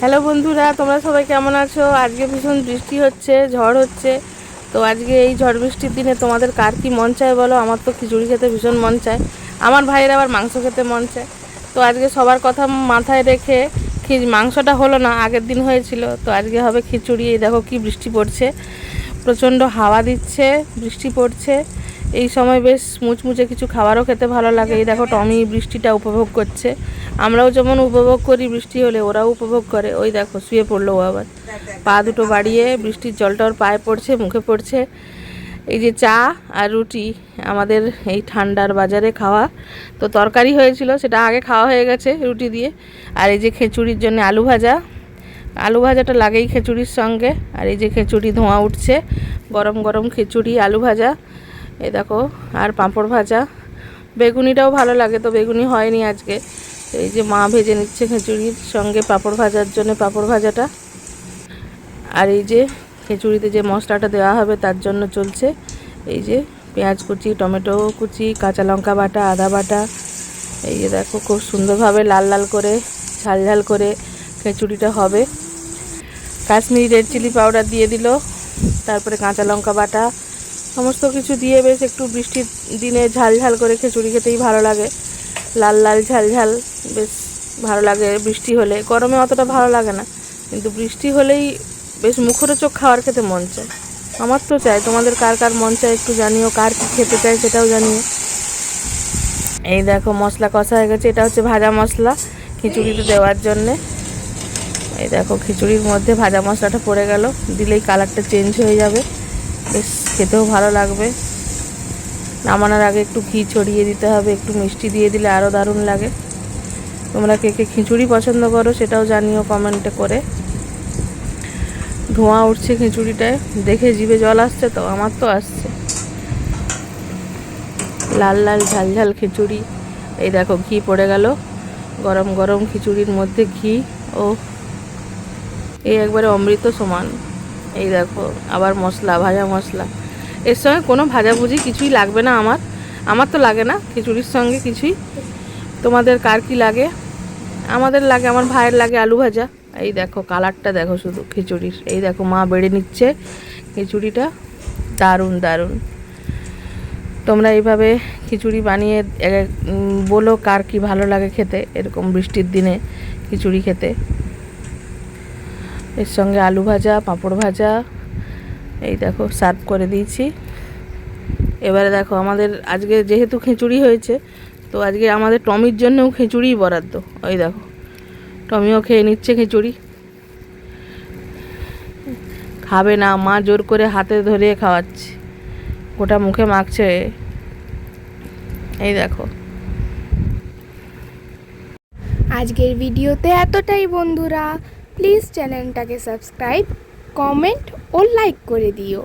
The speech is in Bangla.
হ্যালো বন্ধুরা, তোমরা সবাই কেমন আছো? আজকে ভীষণ বৃষ্টি হচ্ছে, ঝড় হচ্ছে। তো আজকে এই ঝড় বৃষ্টির দিনে তোমাদের কার কি মন চায় বলো? আমার তো খিচুড়ি খেতে ভীষণ মন চায়, আমার ভাইয়ের আবার মাংস খেতে মন চায়। তো আজকে সবার কথা মাথায় রেখে মাংসটা হলো না, আগের দিন হয়েছিল, তো আজকে হবে খিচুড়ি। এই দেখো কি বৃষ্টি পড়ছে, প্রচণ্ড হাওয়া দিচ্ছে, বৃষ্টি পড়ছে। এই সময় বেশ মুচমুচে কিছু খাবারও খেতে ভালো লাগে। এই দেখো টমি বৃষ্টিটা উপভোগ করছে, আমরাও যেমন উপভোগ করি বৃষ্টি হলে, ওরাও উপভোগ করে। ওই দেখো শুয়ে পড়লো ও আবার, পা দুটো বাড়িয়ে, বৃষ্টির জলটা ওর পায়ে পড়ছে, মুখে পড়ছে। এই যে চা আর রুটি আমাদের এই ঠান্ডার বাজারে খাওয়া। তো তরকারি হয়েছিল, সেটা আগে খাওয়া হয়ে গেছে রুটি দিয়ে। আর এই যে খিচুড়ির জন্য আলু ভাজা, আলু ভাজাটা লাগেই খিচুড়ির সঙ্গে। আর এই যে খিচুড়ি ধোঁয়া উঠছে, গরম গরম খিচুড়ি আলু ভাজা, এই দেখো, আর পাঁপড় ভাজা। বেগুনিটাও ভালো লাগে, তো বেগুনি হয়নি আজকে। এই যে মা ভেজে নিচ্ছে খিচুড়ির সঙ্গে পাঁপড় ভাজার জন্য পাঁপড় ভাজাটা। আর এই যে খিচুড়িতে যে মশলাটা দেওয়া হবে তার জন্য চলছে এই যে পেঁয়াজ কুচি, টমেটো কুচি, কাঁচা লঙ্কা বাটা, আদা বাটা। এই যে দেখো খুব সুন্দরভাবে লাল লাল করে, ঝাল ঝাল করে খিচুড়িটা হবে। কাশ্মীরি রেড চিলি পাউডার দিয়ে দিল, তারপরে কাঁচা লঙ্কা বাটা, সমস্ত কিছু দিয়ে বেশ একটু বৃষ্টির দিনে ঝাল ঝাল করে খিচুড়ি খেতেই ভালো লাগে। লাল লাল ঝাল ঝাল বেশ ভালো লাগে বৃষ্টি হলে। গরমে অতটা ভালো লাগে না, কিন্তু বৃষ্টি হলেই বেশ মুখরোচক খাবার খেতে মন চায়। আমার তো চাই, তোমাদের কার কার মন চায় একটু জানিও, কার কী খেতে চায় সেটাও জানিও। এই দেখো মশলা কষা হয়ে গেছে, এটা হচ্ছে ভাজা মশলা খিচুড়িতে দেওয়ার জন্যে। এই দেখো খিচুড়ির মধ্যে ভাজা মশলাটা পড়ে গেল, দিলেই কালারটা চেঞ্জ হয়ে যাবে, বেশ খেতেও ভালো লাগবে। নামানোর আগে একটু ঘি ছড়িয়ে দিতে হবে, একটু মিষ্টি দিয়ে দিলে আরও দারুণ লাগে। তোমরা কে কে খিচুড়ি পছন্দ করো সেটাও জানিও কমেন্টে করে। ধোঁয়া উঠছে খিচুড়িটায়, দেখে জিভে জল আসছে, তো আমার তো আসছে। লাল লাল ঝাল ঝাল খিচুড়ি। এই দেখো ঘি পড়ে গেল, গরম গরম খিচুড়ির মধ্যে ঘি, ও এই একবারে অমৃত সমান। এই দেখো আবার মশলা, ভাজা মশলা। এর সঙ্গে কোনো ভাজাভুজি কিছুই লাগবে না, আমার তো লাগে না খিচুড়ির সঙ্গে কিছুই। তোমাদের কার কি লাগে? আমাদের লাগে, আমার ভাইয়ের লাগে আলু ভাজা। এই দেখো কালারটা দেখো শুধু খিচুড়ির। এই দেখো মা বেড়ে নিচ্ছে খিচুড়িটা, দারুণ দারুণ। তোমরা এইভাবে খিচুড়ি বানিয়ে বলো কার কি ভালো লাগে খেতে, এরকম বৃষ্টির দিনে খিচুড়ি খেতে। এর সঙ্গে আলু ভাজা, পাঁপড় ভাজা। এই দেখো সার্ভ করে দিয়েছি। এবারে দেখো আমাদের আজকে যেহেতু খিচুড়ি হয়েছে, তো আজকে আমাদের টমির জন্যও খিচুড়িই বরাদ্দ। ওই দেখো টমিও খেয়ে নিচ্ছে খিচুড়ি। খাবে না, মা জোর করে হাতে ধরে খাওয়াচ্ছে, গোটা মুখে মাখছে। এই দেখো। আজকের ভিডিওতে এতটাই বন্ধুরা, প্লিজ চ্যানেলটাকে সাবস্ক্রাইব, কমেন্ট ও লাইক করে দিও।